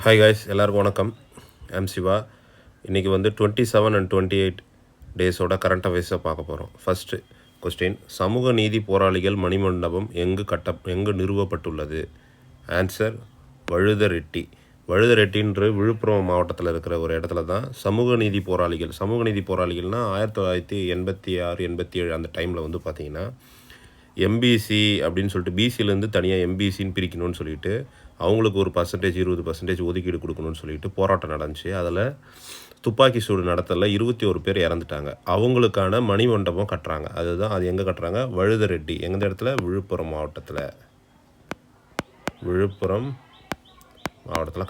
Hi guys, எல்லாருக்கும் வணக்கம். சிவா. இன்றைக்கி வந்து 27 அண்ட் 28 டேஸோட கரண்ட் அஃபேர்ஸை பார்க்க போகிறோம். ஃபஸ்ட்டு கொஸ்டின், சமூக நீதி போராளிகள் மணிமண்டபம் எங்கு நிறுவப்பட்டுள்ளது? ஆன்சர், வழுதரெட்டி. வழுதரெட்டின்ற விழுப்புரம் மாவட்டத்தில் இருக்கிற ஒரு இடத்துல தான் சமூக நீதி போராளிகள்னால் 1986 87 அந்த டைமில் வந்து பார்த்திங்கன்னா எம்பிசி அப்படின்னு சொல்லிட்டு பிசியிலேருந்து தனியாக எம்பிசின்னு பிரிக்கணும்னு சொல்லிட்டு அவங்களுக்கு ஒரு 20% ஒதுக்கீடு கொடுக்கணும்னு சொல்லிட்டு போராட்டம் நடந்துச்சு. அதில் துப்பாக்கி சூடு நடத்தல 21 பேர் இறந்துட்டாங்க. அவங்களுக்கான மணிமண்டபம் கட்டுறாங்க. அதுதான் அது எங்கே கட்டுறாங்க? வழுதரெட்டி. எந்த இடத்துல? விழுப்புரம் மாவட்டத்தில்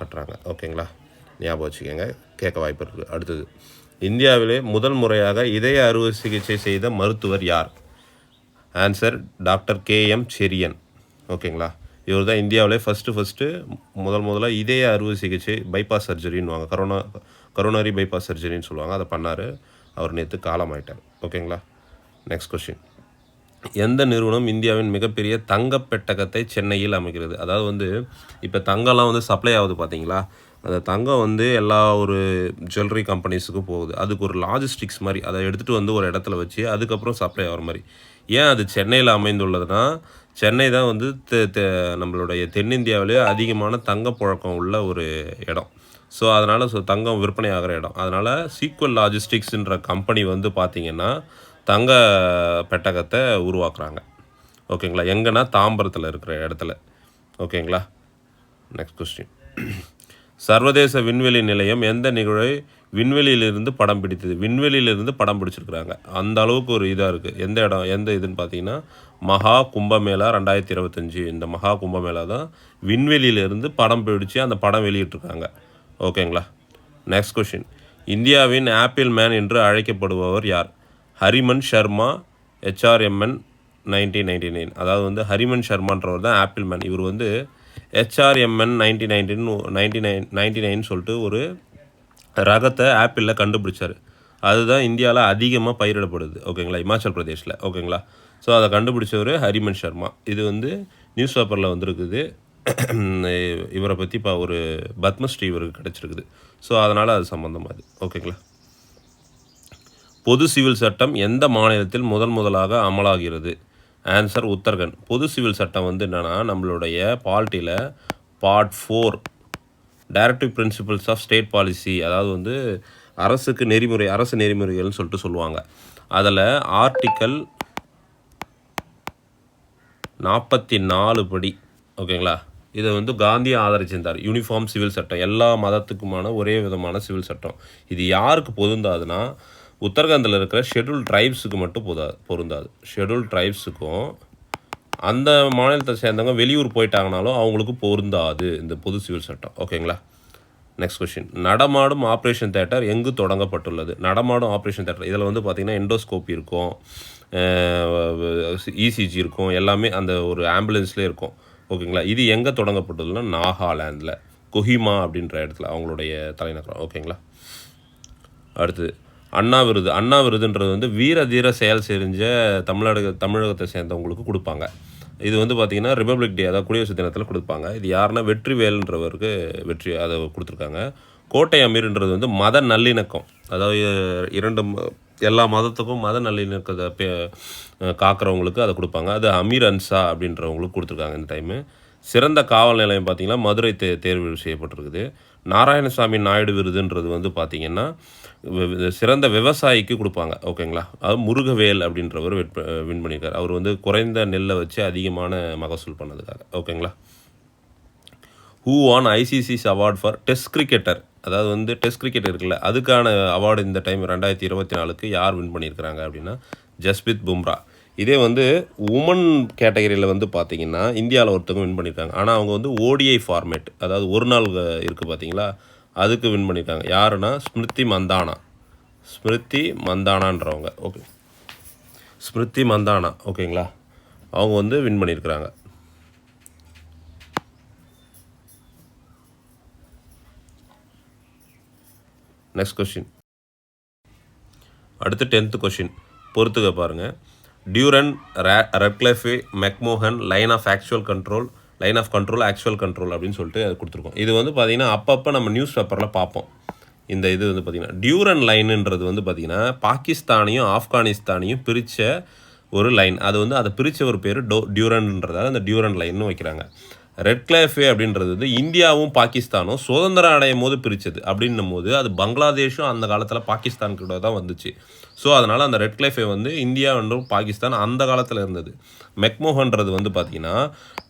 கட்டுறாங்க. ஓகேங்களா, ஞாபகம் வச்சுக்கோங்க, கேட்க வாய்ப்பு இருக்குது. அடுத்தது, இந்தியாவிலே முதல் முறையாக இதய அறுவை சிகிச்சை செய்த மருத்துவர் யார்? Answer, doctor KM Cherian. ஓகேங்களா, இவர் தான் இந்தியாவிலே ஃபஸ்ட்டு முதலாக இதய அறுவை சிகிச்சை பைபாஸ் சர்ஜரின்னு கரோனரி பைபாஸ் சர்ஜரின்னு சொல்லுவாங்க. அதை பண்ணார். அவர் நேற்று காலமாயிட்டார். ஓகேங்களா. நெக்ஸ்ட் கொஸ்டின், எந்த நிறுவனம் இந்தியாவின் மிகப்பெரிய தங்கப் பெட்டகத்தை சென்னையில் அமைக்கிறது? அதாவது வந்து இப்போ தங்கம்லாம் வந்து சப்ளை ஆகுது பார்த்தீங்களா, அந்த தங்கம் வந்து எல்லா ஒரு ஜுவல்லரி கம்பெனிஸுக்கும் போகுது. அதுக்கு ஒரு லாஜிஸ்டிக்ஸ் மாதிரி அதை எடுத்துகிட்டு வந்து ஒரு இடத்துல வச்சு அதுக்கப்புறம் சப்ளை ஆகிற மாதிரி. ஏன் அது சென்னையில் அமைந்துள்ளதுன்னா, சென்னை தான் வந்து நம்மளுடைய தென்னிந்தியாவிலே அதிகமான தங்கப்புழக்கம் உள்ள ஒரு இடம். ஸோ அதனால் தங்கம் விற்பனை ஆகிற இடம். அதனால் சீக்வல் லாஜிஸ்டிக்ஸுன்ற கம்பெனி வந்து பார்த்திங்கன்னா தங்க பெட்டகத்தை உருவாக்குறாங்க. ஓகேங்களா, எங்கன்னா தாம்பரத்தில் இருக்கிற இடத்துல. ஓகேங்களா. நெக்ஸ்ட் கொஸ்டின், சர்வதேச விண்வெளி நிலையம் எந்த நிகழ்வை விண்வெளியிலிருந்து படம் பிடித்தது? விண்வெளியிலிருந்து படம் பிடிச்சிருக்கிறாங்க. அந்த அளவுக்கு ஒரு இதாக இருக்குது. எந்த இதுன்னு பார்த்தீங்கன்னா மகா கும்பமேளா 2025. இந்த மகா கும்பமேளா தான் விண்வெளியிலிருந்து படம் பிடிச்சி அந்த படம் வெளியிட்டிருக்காங்க. ஓகேங்களா. நெக்ஸ்ட் கொஷின், இந்தியாவின் ஆப்பிள் மேன் என்று அழைக்கப்படுபவர் யார்? ஹரிமன் சர்மா, HRMN 1999. அதாவது வந்து ஹரிமன் சர்மான்றவர் தான் ஆப்பிள் மேன். இவர் வந்து HRMN 1999 சொல்லிட்டு ஒரு ரகத்தை ஆப்பிளில் கண்டுபிடிச்சார். அதுதான் இந்தியாவில் அதிகமாக பயிரிடப்படுது. ஓகேங்களா, இமாச்சல் பிரதேஷில். ஓகேங்களா. ஸோ அதை கண்டுபிடிச்சவர் ஹரிமன் சர்மா. இது வந்து நியூஸ் பேப்பரில் வந்துருக்குது. இவரை பற்றி இப்போ ஒரு பத்மஸ்ரீ இவருக்கு கிடச்சிருக்குது. ஸோ அதனால் அது சம்மந்தமாக அது. ஓகேங்களா. பொது சிவில் சட்டம் எந்த மாநிலத்தில் முதலாக அமலாகிறது? ஆன்சர், உத்தரகண்ட். பொது சிவில் சட்டம் வந்து என்னென்னா, நம்மளுடைய பாலிட்டியில் part 4 directive principles of state policy, அதாவது வந்து அரசு நெறிமுறைகள்னு சொல்லிட்டு சொல்லுவாங்க. அதில் ஆர்டிக்கல் 44 படி, ஓகேங்களா, இதை வந்து காந்தி ஆதரிச்சிருந்தார். யூனிஃபார்ம் சிவில் சட்டம், எல்லா மதத்துக்குமான ஒரே விதமான சிவில் சட்டம். இது யாருக்கு பொருந்தாதுன்னா, உத்தரகாண்டில் இருக்கிற ஷெட்யூல் ட்ரைப்ஸுக்கு மட்டும் பொருந்தாது. ஷெட்யூல் ட்ரைப்ஸுக்கும் அந்த மாநிலத்தை சேர்ந்தவங்க வெளியூர் போயிட்டாங்கனாலும் அவங்களுக்கு பொருந்தாது இந்த பொது சிவில் சட்டம். ஓகேங்களா. நெக்ஸ்ட் கொஸ்டின், நடமாடும் ஆப்ரேஷன் தேட்டர் எங்கு தொடங்கப்பட்டுள்ளது? நடமாடும் ஆப்ரேஷன் தேட்டர், இதில் வந்து பார்த்திங்கன்னா எண்டோஸ்கோப்பி இருக்கும், ECG இருக்கும், எல்லாமே அந்த ஒரு ஆம்புலன்ஸ்லேயே இருக்கும். ஓகேங்களா. இது எங்கே தொடங்கப்பட்டதுன்னா நாகாலாந்தில் கொஹிமா அப்படின்ற இடத்துல, அவங்களுடைய தலைநகரம். ஓகேங்களா. அடுத்தது, அண்ணா விருதுன்றது வந்து வீர தீர செயல் செஞ்ச தமிழகத்தை சேர்ந்தவங்களுக்கு கொடுப்பாங்க. இது வந்து பார்த்திங்கன்னா ரிப்பப்ளிக் டே, அதாவது குடியரசு தினத்தில் கொடுப்பாங்க. இது யாருன்னா வெற்றிவேல்ன்றவருக்கு அதை கொடுத்துருக்காங்க. கோட்டை அமீர்ன்றது வந்து மத நல்லிணக்கம், அதாவது எல்லா மதத்துக்கும் மத நல்லிணக்கத்தை காக்கிறவங்களுக்கு அதை கொடுப்பாங்க. அது அமீர் அன்சா அப்படின்றவங்களுக்கு கொடுத்துருக்காங்க இந்த டைமு. சிறந்த காவல் நிலையம் பார்த்திங்கன்னா மதுரை தேர்வு செய்யப்பட்டிருக்குது. நாராயணசாமி நாயுடு விருதுன்றது வந்து பார்த்திங்கன்னா சிறந்த விவசாயிக்கு கொடுப்பாங்க. ஓகேங்களா. அது முருகவேல் அப்படின்றவர் வின் பண்ணியிருக்கார். அவர் வந்து குறைந்த நெல்லை வச்சு அதிகமான மகசூல் பண்ணதுக்காக. ஓகேங்களா. Who on ICC's award for test cricketer, அதாவது வந்து டெஸ்ட் கிரிக்கெட் இருக்குல்ல, அதுக்கான அவார்டு இந்த டைம் 2024 யார் வின் பண்ணியிருக்கிறாங்க அப்படின்னா ஜஸ்பிரித் பும்ரா. இதே வந்து உமன் கேட்டகரியில் வந்து பார்த்திங்கன்னா இந்தியாவில் ஒருத்தவங்க வின் பண்ணியிருக்காங்க. ஆனால் அவங்க வந்து ODI ஃபார்மேட், அதாவது ஒரு நாள் இருக்குது பார்த்தீங்களா, அதுக்கு வின் பண்ணியிருக்காங்க. யாருன்னா ஸ்மிருதி மந்தானான்றவங்க. ஓகே, ஸ்மிருதி மந்தானா. ஓகேங்களா. அவங்க வந்து வின் பண்ணியிருக்கிறாங்க. நெக்ஸ்ட் கொஷின், அடுத்து 10th கொஷின் பொறுத்துக்க பாருங்கள். Durand, Radcliffe, McMahon line of actual control line of control, actual control அப்படின்னு சொல்லிட்டு அது கொடுத்துருக்கோம். இது வந்து பார்த்திங்கன்னா அப்பப்போ நம்ம நியூஸ் பேப்பரில் பார்ப்போம். இந்த இது வந்து பார்த்திங்கன்னா டியூரன் லைனுன்றது வந்து பார்த்திங்கன்னா பாகிஸ்தானையும் ஆப்கானிஸ்தானையும் பிரித்த ஒரு லைன். அது வந்து அதை பிரித்த ஒரு பேர் டியூரன்ன்றதால அந்த டியூரன் லைன்னு வைக்கிறாங்க. ரெட் கிளைஃபே அப்படின்றது வந்து இந்தியாவும் பாகிஸ்தானும் சுதந்திரம் அடையும் போது பிரித்தது. அப்படின்னும் போது அது பங்களாதேஷும் அந்த காலத்தில் பாகிஸ்தான் கூட தான் வந்துச்சு. ஸோ அதனால் அந்த ரெட் கிளைஃபே வந்து இந்தியா மற்றும் பாகிஸ்தான் அந்த காலத்தில் இருந்தது. மெக்மோகன்றது வந்து பார்த்திங்கன்னா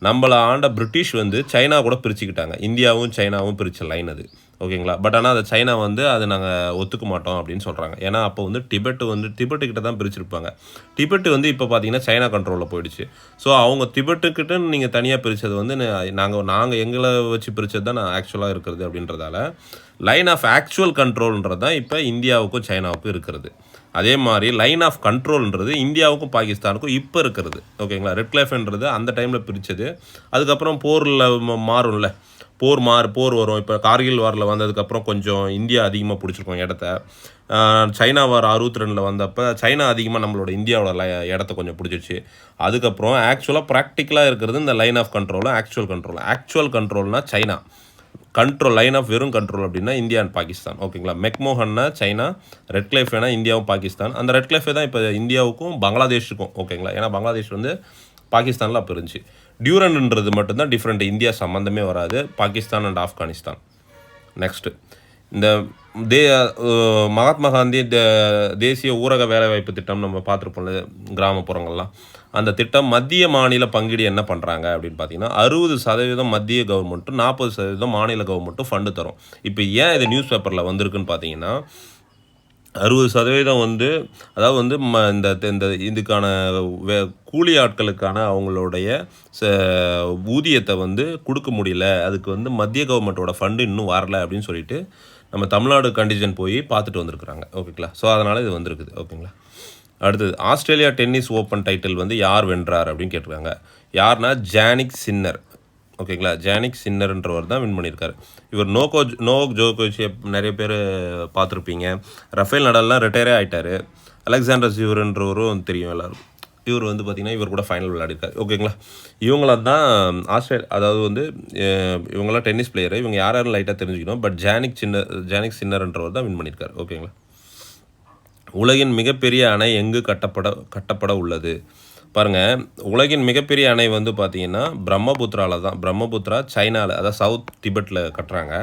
நம்மளை ஆண்ட பிரிட்டிஷ் வந்து சைனா கூட பிரிச்சுக்கிட்டாங்க. இந்தியாவும் சைனாவும் பிரித்த லைன் அது. ஓகேங்களா. பட் ஆனால் அதை சைனா வந்து அதை நாங்கள் ஒத்துக்க மாட்டோம் அப்படின்னு சொல்கிறாங்க. ஏன்னா அப்போ வந்து டிபெட்டுக்கிட்ட தான் பிரிச்சிருப்பாங்க. டிபெட்டு வந்து இப்போ பார்த்தீங்கன்னா சைனா கண்ட்ரோலில் போயிடுச்சு. ஸோ அவங்க டிபெட்டுக்கிட்ட நீங்கள் தனியாக பிரித்தது வந்து நாங்கள் எங்களை வச்சு பிரித்தது தான் ஆக்சுவலாக இருக்கிறது அப்படின்றதால லைன் ஆஃப் ஆக்சுவல் கண்ட்ரோல்ன்றது தான் இப்போ இந்தியாவுக்கும் சைனாவுக்கும் இருக்கிறது. அதே மாதிரி லைன் ஆஃப் கண்ட்ரோல்ன்றது இந்தியாவுக்கும் பாகிஸ்தானுக்கும் இப்போ இருக்கிறது. ஓகேங்களா. ரெட் கிளைஃப்ன்றது அந்த டைமில் பிரித்தது. அதுக்கப்புறம் போரில் மாறும்ல, போர் வரும். இப்போ கார்கில் வாரில் வந்ததுக்கப்புறம் கொஞ்சம் இந்தியா அதிகமாக பிடிச்சிருக்கோம் இடத்த. சைனா வார் 62 வந்தப்போ சைனா அதிகமாக நம்மளோட இந்தியாவோட இடத்த கொஞ்சம் பிடிச்சிச்சு. அதுக்கப்புறம் ஆக்சுவலாக ப்ராக்டிக்கலாக இருக்கிறது இந்த லைன் ஆஃப் கண்ட்ரோலும் ஆக்சுவல் கண்ட்ரோல்னால் சைனா கண்ட்ரோல், லைன் ஆஃப் வெறும் கண்ட்ரோல் அப்படின்னா இந்தியா அண்ட் பாகிஸ்தான். ஓகேங்களா. மெக்மோகன்னா சைனா, ரெட் கிளைஃபேனா இந்தியாவும் பாகிஸ்தான். அந்த ரெட் கிளைஃபே தான் இப்போ இந்தியாவுக்கும் பங்களாதேஷுக்கும். ஓகேங்களா. ஏன்னா பங்களாதேஷ் வந்து பாகிஸ்தானில் அப்போ இருந்துச்சு. டியூரன்ன்றது மட்டும்தான் டிஃப்ரெண்ட். இந்தியா சம்மந்தமே வராது. பாகிஸ்தான் அண்ட் ஆப்கானிஸ்தான். நெக்ஸ்ட்டு இந்த மகாத்மா காந்தி தேசிய ஊரக வேலைவாய்ப்பு திட்டம் நம்ம பார்த்துருப்போம்ல கிராமப்புறங்கள்லாம். அந்த திட்டம் மத்திய மாநில பங்கீடு என்ன பண்ணுறாங்க அப்படின்னு பார்த்தீங்கன்னா 60% மத்திய கவர்மெண்ட்டும் 40% மாநில கவர்மெண்ட்டும் ஃபண்டு தரும். இப்போ ஏன் இது நியூஸ் பேப்பரில் வந்திருக்குன்னு பார்த்தீங்கன்னா 60% வந்து அதாவது வந்து இந்த இதுக்கான கூலி ஆட்களுக்கான அவங்களுடைய ஊதியத்தை வந்து கொடுக்க முடியல. அதுக்கு வந்து மத்திய கவர்மெண்ட்டோட ஃபண்டு இன்னும் வரல அப்படின்னு சொல்லிட்டு நம்ம தமிழ்நாடு கண்டிஜன் போய் பார்த்துட்டு வந்திருக்கிறாங்க. ஓகேங்களா. ஸோ அதனால் இது வந்திருக்குது. ஓகேங்களா. அடுத்தது ஆஸ்திரேலியா டென்னிஸ் ஓப்பன் டைட்டில் வந்து யார் வென்றார் அப்படின்னு கேட்டிருக்காங்க. யார்னா ஜானிக் சின்னர். ஓகேங்களா. ஜானிக் சின்னர்ன்றவர் தான் வின் பண்ணியிருக்காரு. இவர் நோவோக் ஜோகோவிச் நிறைய பேர் பார்த்துருப்பீங்க. ரஃபேல் நடால்லாம் ரிட்டையரே ஆகிட்டார். அலெக்சாண்டர் ஜிவர்ன்றவரும் தெரியும் எல்லாரும். இவர் வந்து பார்த்திங்கன்னா இவர் கூட ஃபைனல் விளையாடிருக்காரு. ஓகேங்களா. இவங்களாம் தான் அதாவது வந்து இவங்களாம் டென்னிஸ் பிளேயரு. இவங்க யாரும் லைட்டாக தெரிஞ்சுக்கணும். பட் ஜானிக் சின்னர்ன்றவர் தான் வின் பண்ணியிருக்காரு. ஓகேங்களா. உலகின் மிகப்பெரிய அணை எங்கு கட்டப்பட உள்ளது பாருங்கள். உலகின் மிகப்பெரிய அணை வந்து பார்த்திங்கன்னா பிரம்மபுத்திராவில் தான். பிரம்மபுத்திரா சைனாவில், அதாவது சவுத் டிபெட்டில் கட்டுறாங்க.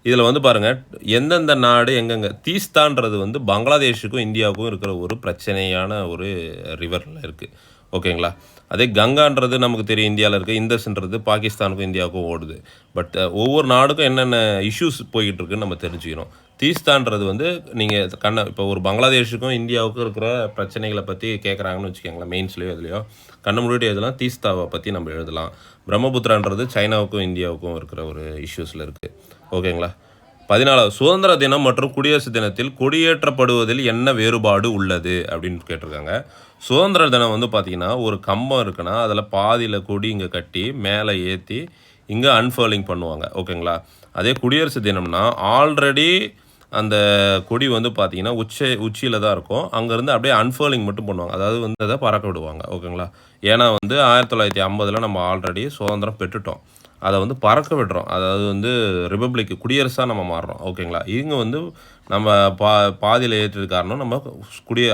இதில் வந்து பாருங்கள் எந்தெந்த நாடு எங்கெங்கே. தீஸ்தான்றது வந்து பங்களாதேஷுக்கும் இந்தியாவுக்கும் இருக்கிற ஒரு பிரச்சனையான ஒரு ரிவரில் இருக்குது. ஓகேங்களா. அதே கங்கான்றது நமக்கு தெரியும் இந்தியாவில் இருக்குது. இந்தஸ்ன்றது பாகிஸ்தானுக்கும் இந்தியாவுக்கும் ஓடுது. பட் ஒவ்வொரு நாடுக்கும் என்னென்ன இஷ்யூஸ் போய்கிட்டு இருக்குன்னு நம்ம தெரிஞ்சுக்கணும். தீஸ்தான்றது வந்து நீங்கள் இப்போ ஒரு பங்களாதேஷுக்கும் இந்தியாவுக்கும் இருக்கிற பிரச்சனைகளை பற்றி கேட்குறாங்கன்னு வச்சுக்கோங்களேன். மெயின்ஸ்லையோ இதுலையோ கண்ண முன்னாடி எழுதலாம். தீஸ்தாவை பற்றி நம்ம எழுதலாம். பிரம்மபுத்திரான்றது சைனாவுக்கும் இந்தியாவுக்கும் இருக்கிற ஒரு இஷ்யூஸில் இருக்குது. ஓகேங்களா. 14 சுதந்திர தினம் மற்றும் குடியரசு தினத்தில் கொடியேற்றப்படுவதில் என்ன வேறுபாடு உள்ளது அப்படின்னு கேட்டிருக்காங்க. சுதந்திர தினம் வந்து பார்த்திங்கன்னா ஒரு கம்பம் இருக்குன்னா அதில் பாதியில் கொடி இங்கே கட்டி மேலே ஏற்றி இங்கே அன்ஃபர்லிங் பண்ணுவாங்க. ஓகேங்களா. அதே குடியரசு தினம்னா ஆல்ரெடி அந்த கொடி வந்து பார்த்திங்கன்னா உச்சியில் தான் இருக்கும். அங்கேருந்து அப்படியே அன்ஃபர்லிங் மட்டும் பண்ணுவாங்க. அதாவது வந்து அதை பறக்க விடுவாங்க. ஓகேங்களா. ஏன்னா வந்து 1950 நம்ம ஆல்ரெடி சுதந்திரம் பெற்றுட்டோம். அதை வந்து பறக்க விடுறோம். அதாவது வந்து ரிப்பப்ளிக் குடியரசாக நம்ம மாறுறோம். ஓகேங்களா. இவங்க வந்து நம்ம பாதியில் ஏற்றுறது காரணம் நம்ம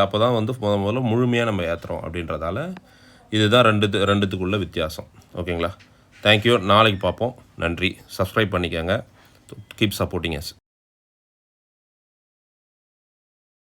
அப்போ தான் வந்து முதல்ல முழுமையாக நம்ம ஏற்றுறோம் அப்படின்றதால இதுதான் ரெண்டுத்துக்குள்ள வித்தியாசம். ஓகேங்களா. தேங்க்யூ. நாளைக்கு பார்ப்போம். நன்றி. சப்ஸ்கிரைப் பண்ணிக்கோங்க. Keep supporting us.